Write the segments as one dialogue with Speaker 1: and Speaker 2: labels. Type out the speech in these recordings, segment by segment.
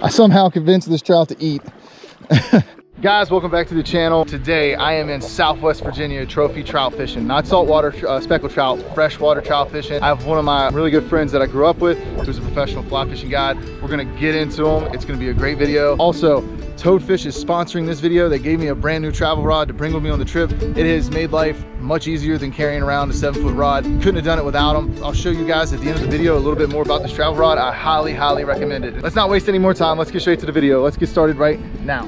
Speaker 1: I somehow convinced this trout to eat. Guys, welcome back to the channel. Today I am in Southwest Virginia trophy trout fishing, not saltwater speckled trout, freshwater trout fishing. I have one of my really good friends that I grew up with who's a professional fly fishing guide. We're gonna get into him. It's gonna be a great video. Also, Toadfish is sponsoring this video. They gave me a brand new travel rod to bring with me on the trip. It has made life much easier than carrying around a 7-foot rod. Couldn't have done it without them. I'll show you guys at the end of the video a little bit more about this travel rod. I highly recommend it. Let's not waste any more time. Let's get straight to the video. Let's get started right now.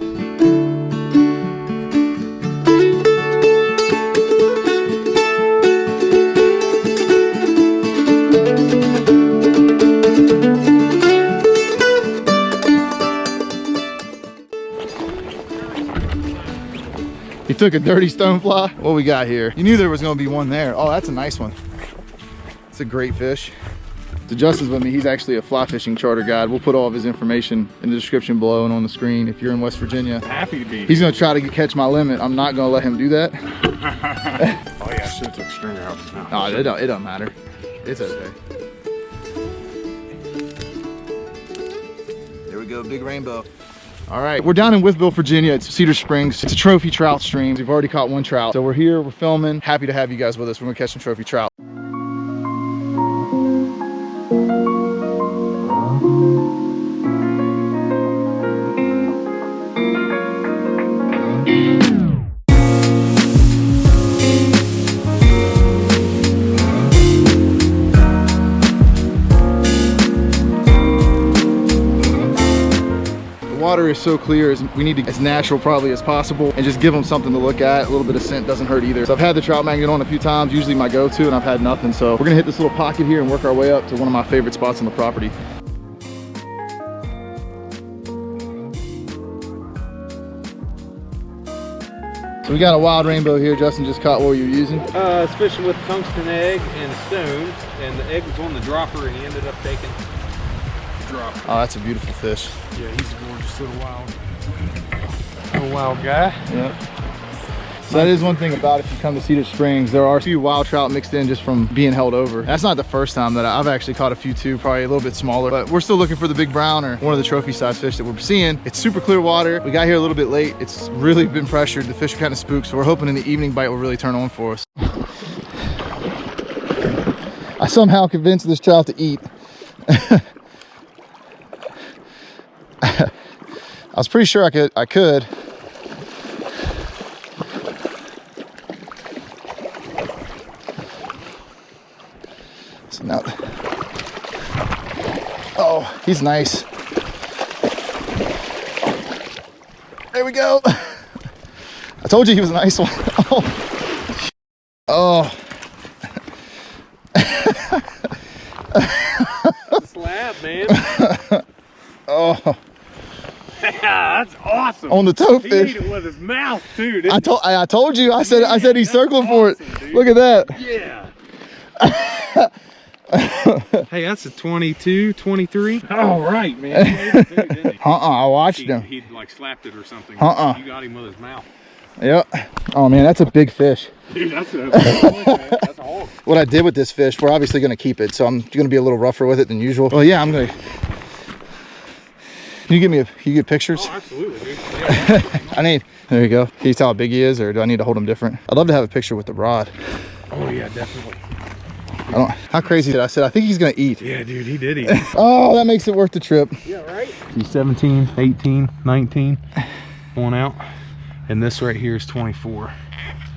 Speaker 1: He took a dirty stonefly. What we got here? You knew there was gonna be one there. Oh, that's a nice one. It's a great fish. So Justin's with me. He's actually a fly fishing charter guide. We'll put all of his information in the description below and on the screen if you're in West Virginia.
Speaker 2: Happy to be.
Speaker 1: He's gonna try to catch my limit. I'm not gonna let him do that.
Speaker 2: Oh yeah, I should have took stringer out just now.
Speaker 1: No, it don't matter. It's okay. There we go, big rainbow. All right, we're down in Wytheville, Virginia. It's Cedar Springs. It's a trophy trout stream. We've already caught one trout. So we're here, we're filming. Happy to have you guys with us. We're gonna catch some trophy trout. Water is so clear, we need to get as natural probably as possible and just give them something to look at. A little bit of scent doesn't hurt either. So I've had the trout magnet on a few times, usually my go-to, and I've had nothing. So we're gonna hit this little pocket here and work our way up to one of my favorite spots on the property. So we got a wild rainbow here. Justin just caught what you're using.
Speaker 3: It's fishing with tungsten egg and stone, and the egg was on the dropper and he ended up taking the dropper.
Speaker 1: Oh, that's a beautiful fish.
Speaker 3: Yeah, he's a gorgeous little wild guy.
Speaker 1: Yep. So that is one thing about if you come to Cedar Springs, there are a few wild trout mixed in just from being held over. That's not the first time that I've actually caught a few too, probably a little bit smaller, but we're still looking for the big brown or one of the trophy size fish that we're seeing. It's super clear water. We got here a little bit late. It's really been pressured. The fish are kind of spooked, so we're hoping in the evening bite will really turn on for us. I somehow convinced this trout to eat. I was pretty sure I could. So now, oh, he's nice. There we go. I told you he was a nice one. Oh.
Speaker 3: Slab, man.
Speaker 1: Oh.
Speaker 3: That's awesome.
Speaker 1: On the toadfish.
Speaker 3: He ate it with his mouth too, didn't he?
Speaker 1: I told you. I said he's circling for it.
Speaker 3: Dude.
Speaker 1: Look at that.
Speaker 3: Yeah. Hey, that's a 22, 23. All right, man. He ate it too, didn't he?
Speaker 1: I watched him.
Speaker 3: He like slapped it or something.
Speaker 1: You
Speaker 3: got him with his mouth.
Speaker 1: Yep. Oh man, that's a big fish.
Speaker 3: Dude, that's a that's a hog.
Speaker 1: What I did with this fish, we're obviously going to keep it, so I'm going to be a little rougher with it than usual. Well, yeah, I'm going to. Can you get pictures?
Speaker 3: Oh, absolutely, dude. Yeah.
Speaker 1: There you go. Can you tell how big he is, or do I need to hold him different? I'd love to have a picture with the rod.
Speaker 3: Oh yeah, definitely.
Speaker 1: How crazy did I say? I think he's gonna eat.
Speaker 3: Yeah, dude, he did eat.
Speaker 1: Oh, that makes it worth the trip.
Speaker 3: Yeah, right? He's 17, 18, 19, one out. And this right here is 24.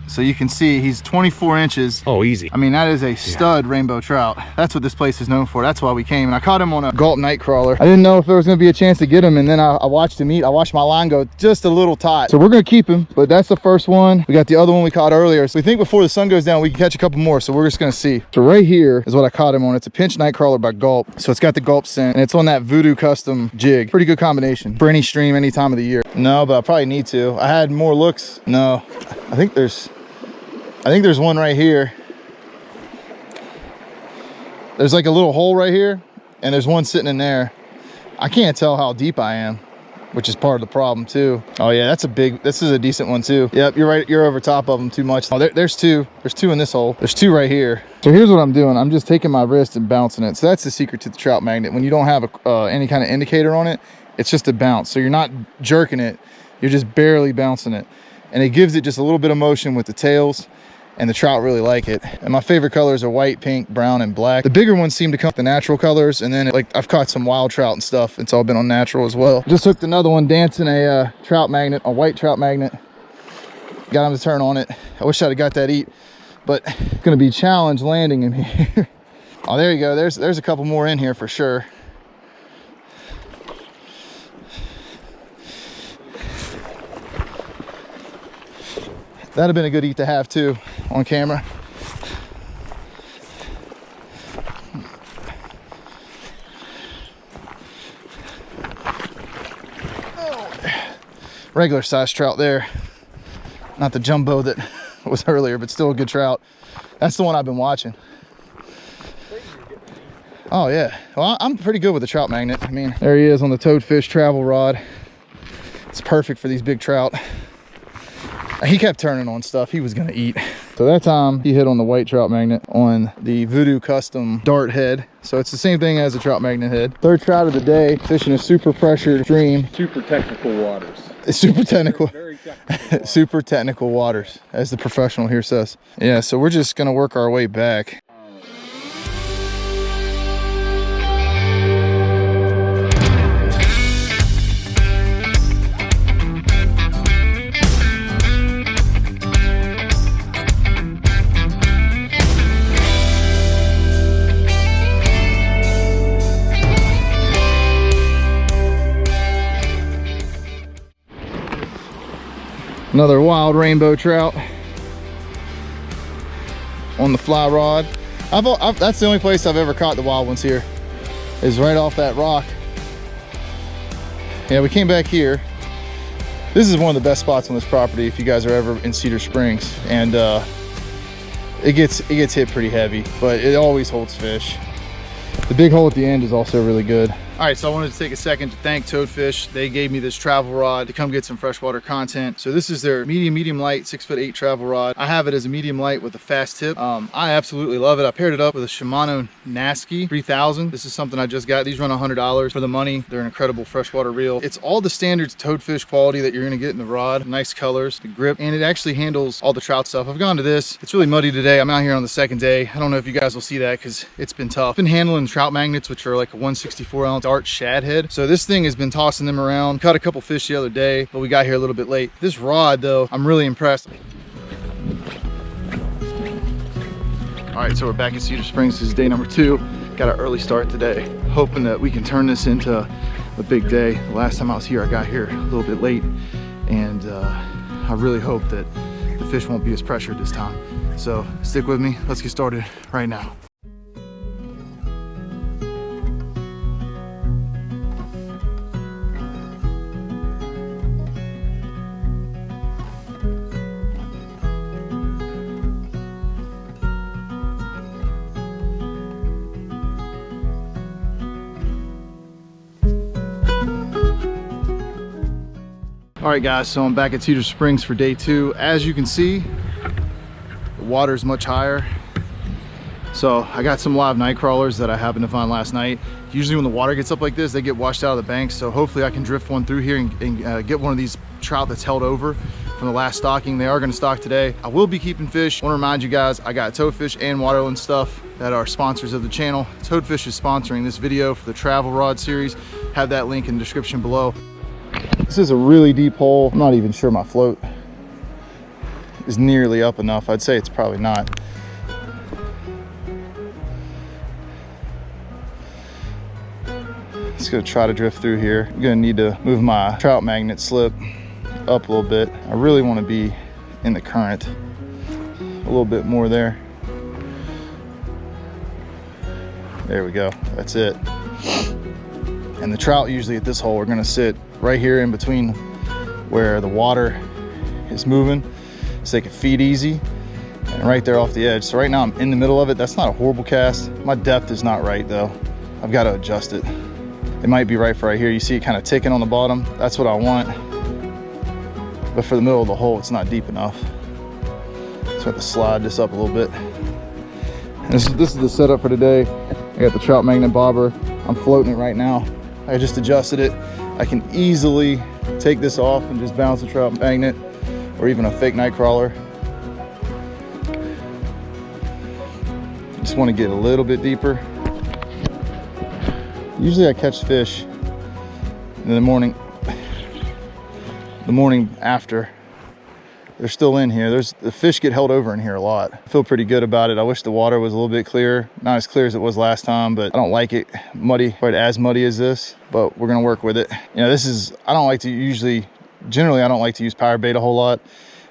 Speaker 1: So you can see he's 24 inches.
Speaker 3: Oh, easy.
Speaker 1: I mean, that is a stud rainbow trout. That's what this place is known for. That's why we came. And I caught him on a gulp night crawler. I didn't know if there was gonna be a chance to get him. And then I watched him eat. I watched my line go just a little taut. So we're gonna keep him, but that's the first one. We got the other one we caught earlier. So we think before the sun goes down, we can catch a couple more. So we're just gonna see. So right here is what I caught him on. It's a pinch night crawler by Gulp. So it's got the Gulp scent and it's on that Voodoo custom jig. Pretty good combination for any stream, any time of the year. No, but I probably need to. I had more looks. No, I think there's one right here. There's like a little hole right here, and there's one sitting in there. I can't tell how deep I am. which is part of the problem too. Oh yeah, this is a decent one too. Yep, you're right, you're over top of them too much. Oh, there's two in this hole. There's two right here. So here's what I'm doing. I'm just taking my wrist and bouncing it. So that's the secret to the trout magnet. When you don't have any kind of indicator on it, it's just a bounce. So you're not jerking it, you're just barely bouncing it. And it gives it just a little bit of motion with the tails, and the trout really like it. And my favorite colors are white, pink, brown, and black. The bigger ones seem to come with the natural colors, and then like I've caught some wild trout and stuff. It's all been on natural as well. Just hooked another one dancing a trout magnet, a white trout magnet. Got him to turn on it. I wish I'd have got that eat, but it's gonna be challenge landing him here. Oh, there you go. There's a couple more in here for sure. That'd have been a good eat to have too on camera. Oh, regular size trout there. Not the jumbo that was earlier, but still a good trout. That's the one I've been watching. Oh yeah, well, I'm pretty good with the trout magnet. I mean, there he is on the toadfish travel rod. It's perfect for these big trout. He kept turning on stuff he was gonna eat. So that time he hit on the white trout magnet on the Voodoo Custom dart head. So it's the same thing as a trout magnet head. Third trout of the day, fishing a super pressured stream.
Speaker 3: Super technical waters.
Speaker 1: It's super technical.
Speaker 3: Very technical waters.
Speaker 1: Super technical waters, as the professional here says. Yeah, so we're just gonna work our way back. Another wild rainbow trout on the fly rod. That's the only place I've ever caught the wild ones here, is right off that rock. Yeah, we came back here. This is one of the best spots on this property if you guys are ever in Cedar Springs, and it gets hit pretty heavy, but it always holds fish. The big hole at the end is also really good. All right, so I wanted to take a second to thank Toadfish. They gave me this travel rod to come get some freshwater content. So this is their medium light 6'8" travel rod. I have it as a medium light with a fast tip. I absolutely love it. I paired it up with a Shimano Nasky 3000. This is something I just got. These run $100 for the money. They're an incredible freshwater reel. It's all the standards Toadfish quality that you're gonna get in the rod. Nice colors, the grip, and it actually handles all the trout stuff. I've gone to this. It's really muddy today. I'm out here on the second day. I don't know if you guys will see that because it's been tough. I've been handling trout magnets, which are like a 164 ounce Art shad head. So this thing has been tossing them around. Caught a couple fish the other day, but we got here a little bit late. This rod though, I'm really impressed. All right, so we're back at Cedar Springs. This is day number 2. Got an early start today. Hoping that we can turn this into a big day. The last time I was here, I got here a little bit late, and I really hope that the fish won't be as pressured this time. So stick with me. Let's get started right now. All right guys, so I'm back at Cedar Springs for day 2. As you can see, the water's much higher. So I got some live night crawlers that I happened to find last night. Usually when the water gets up like this, they get washed out of the bank. So hopefully I can drift one through here and get one of these trout that's held over from the last stocking. They are gonna stock today. I will be keeping fish. I wanna remind you guys, I got Toadfish and Waterland Stuff that are sponsors of the channel. Toadfish is sponsoring this video for the travel rod series. Have that link in the description below. This is a really deep hole. I'm not even sure my float is nearly up enough. I'd say it's probably not. Just gonna try to drift through here. I'm gonna need to move my trout magnet slip up a little bit. I really want to be in the current a little bit more there. There we go. That's it. And the trout usually at this hole are gonna sit right here in between where the water is moving so they can feed easy, and right there off the edge. So right now I'm in the middle of it. That's not a horrible cast. My depth is not right though. I've got to adjust it. It might be right for right here. You see it kind of ticking on the bottom. That's what I want. But for the middle of the hole, it's not deep enough. So I have to slide this up a little bit. And this is the setup for today. I got the trout magnet bobber. I'm floating it right now. I just adjusted it. I can easily take this off and just bounce the trout magnet or even a fake night crawler. Just want to get a little bit deeper. Usually I catch fish in the morning after. They're still in here. The fish get held over in here a lot. I feel pretty good about it. I wish the water was a little bit clearer. Not as clear as it was last time, but I don't like it muddy, quite as muddy as this, but we're gonna work with it. You know, I don't like to generally I don't like to use power bait a whole lot,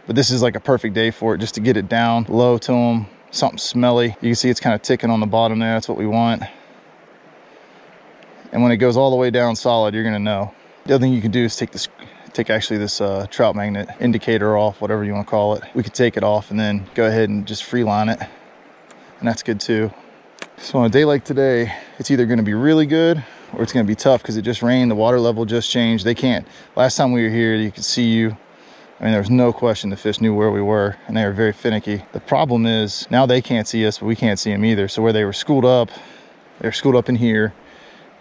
Speaker 1: but this is like a perfect day for it, just to get it down low to them, something smelly. You can see it's kind of ticking on the bottom there. That's what we want. And when it goes all the way down solid, you're gonna know. The other thing you can do is take this trout magnet indicator off, whatever you want to call it. We could take it off and then go ahead and just free line it, and that's good too. So on a day like today, it's either going to be really good or it's going to be tough because it just rained. The water level just changed. They can't. Last time we were here, you could see you. I mean, there was no question the fish knew where we were, and they were very finicky. The problem is now they can't see us, but we can't see them either. So where they were schooled up, they're schooled up in here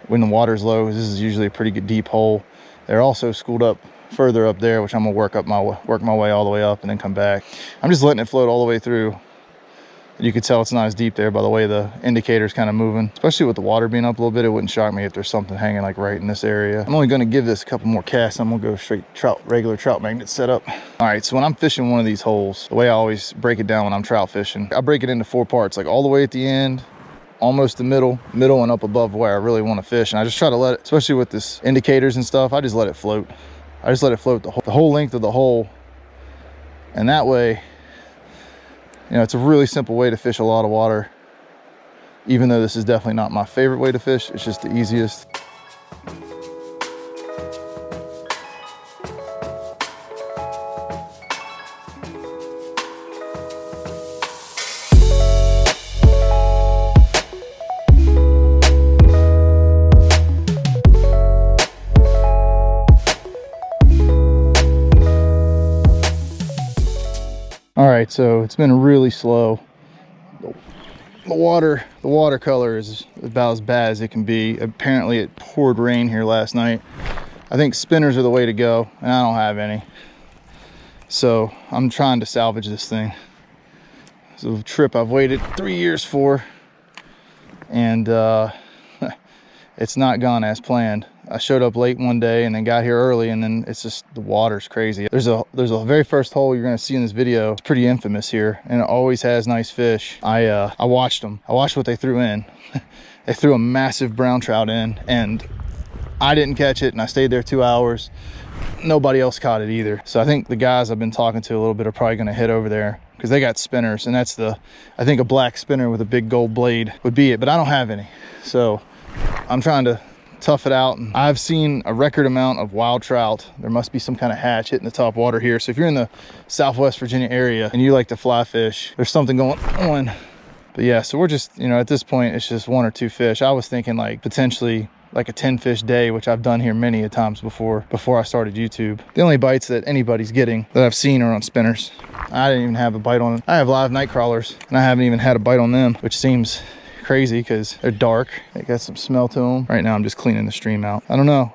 Speaker 1: when the water's low. This is usually a pretty good deep hole. They're also schooled up further up there, which I'm gonna work my way all the way up and then come back. I'm just letting it float all the way through. You can tell it's not as deep there by the way the indicator's kind of moving. Especially with the water being up a little bit, it wouldn't shock me if there's something hanging like right in this area. I'm only gonna give this a couple more casts. I'm gonna go straight regular trout magnet setup. All right, so when I'm fishing one of these holes, the way I always break it down when I'm trout fishing, I break it into 4 parts, like all the way at the end, almost the middle and up above where I really want to fish. And I just try to let it, especially with this indicators and stuff, I just let it float. I just let it float the whole length of the hole. And that way, you know, it's a really simple way to fish a lot of water. Even though this is definitely not my favorite way to fish, it's just the easiest. All right, so it's been really slow. The watercolor is about as bad as it can be. Apparently it poured rain here last night. I think spinners are the way to go, and I don't have any. So I'm trying to salvage this thing. It's a trip I've waited 3 years for, and it's not gone as planned. I showed up late one day and then got here early, and then it's just, the water's crazy. There's a very first hole you're gonna see in this video. It's pretty infamous here, and it always has nice fish. I watched them. I watched what they threw in. They threw a massive brown trout in, and I didn't catch it, and I stayed there 2 hours. Nobody else caught it either. So I think the guys I've been talking to a little bit are probably gonna head over there because they got spinners, and that's I think a black spinner with a big gold blade would be it, but I don't have any. So I'm trying to tough it out. And I've seen a record amount of wild trout. There must be some kind of hatch hitting the top water here. So if you're in the Southwest Virginia area and you like to fly fish, there's something going on. But yeah, so we're just, you know, at this point, it's just 1 or 2 fish. I was thinking like potentially like a 10 fish day, which I've done here many a times before I started YouTube. The only bites that anybody's getting that I've seen are on spinners. I didn't even have a bite on, I have live night crawlers and I haven't even had a bite on them, which seems crazy because they're dark. They got some smell to them. Right now I'm just cleaning the stream out. I don't know,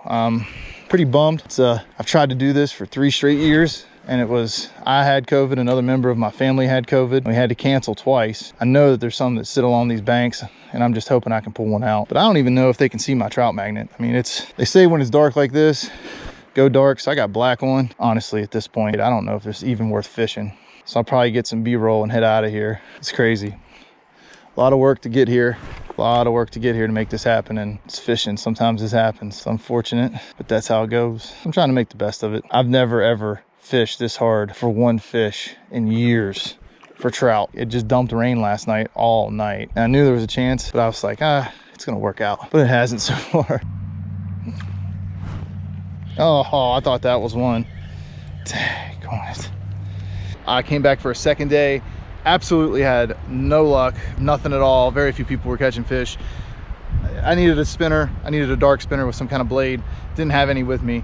Speaker 1: pretty bummed. I've tried to do this for 3 straight years, and I had COVID, another member of my family had COVID. We had to cancel twice. I know that there's some that sit along these banks, and I'm just hoping I can pull one out, but I don't even know if they can see my trout magnet. I mean, they say when it's dark like this, go dark. So I got black on. Honestly, at this point, I don't know if it's even worth fishing. So I'll probably get some B-roll and head out of here. It's crazy. A lot of work to get here. A lot of work to get here to make this happen, and it's fishing. Sometimes this happens. It's unfortunate, but that's how it goes. I'm trying to make the best of it. I've never ever fished this hard for one fish in years for trout. It just dumped rain last night all night. And I knew there was a chance, but I was like, it's gonna work out. But it hasn't so far. Oh, I thought that was one. Dang it. I came back for a second day. Absolutely had no luck, nothing at all. Very few people were catching fish. I needed a spinner. I needed a dark spinner with some kind of blade. Didn't have any with me.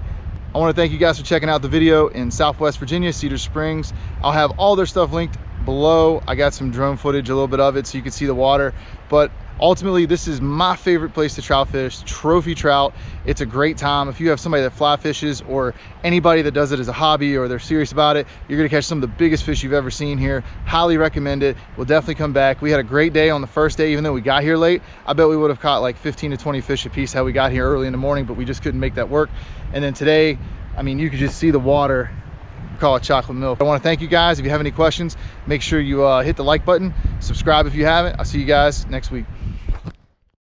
Speaker 1: I want to thank you guys for checking out the video in Southwest Virginia, Cedar Springs. I'll have all their stuff linked below. I got some drone footage, a little bit of it, so you can see the water. But ultimately, this is my favorite place to trout fish, trophy trout. It's a great time. If you have somebody that fly fishes or anybody that does it as a hobby or they're serious about it, you're gonna catch some of the biggest fish you've ever seen here. Highly recommend it. We'll definitely come back. We had a great day on the first day, even though we got here late. I bet we would have caught like 15 to 20 fish a piece how we got here early in the morning, but we just couldn't make that work. And then today, I mean, you could just see the water. Call it chocolate milk. I want to thank you guys. If you have any questions, make sure you hit the like button, subscribe if you haven't. I'll see you guys next week.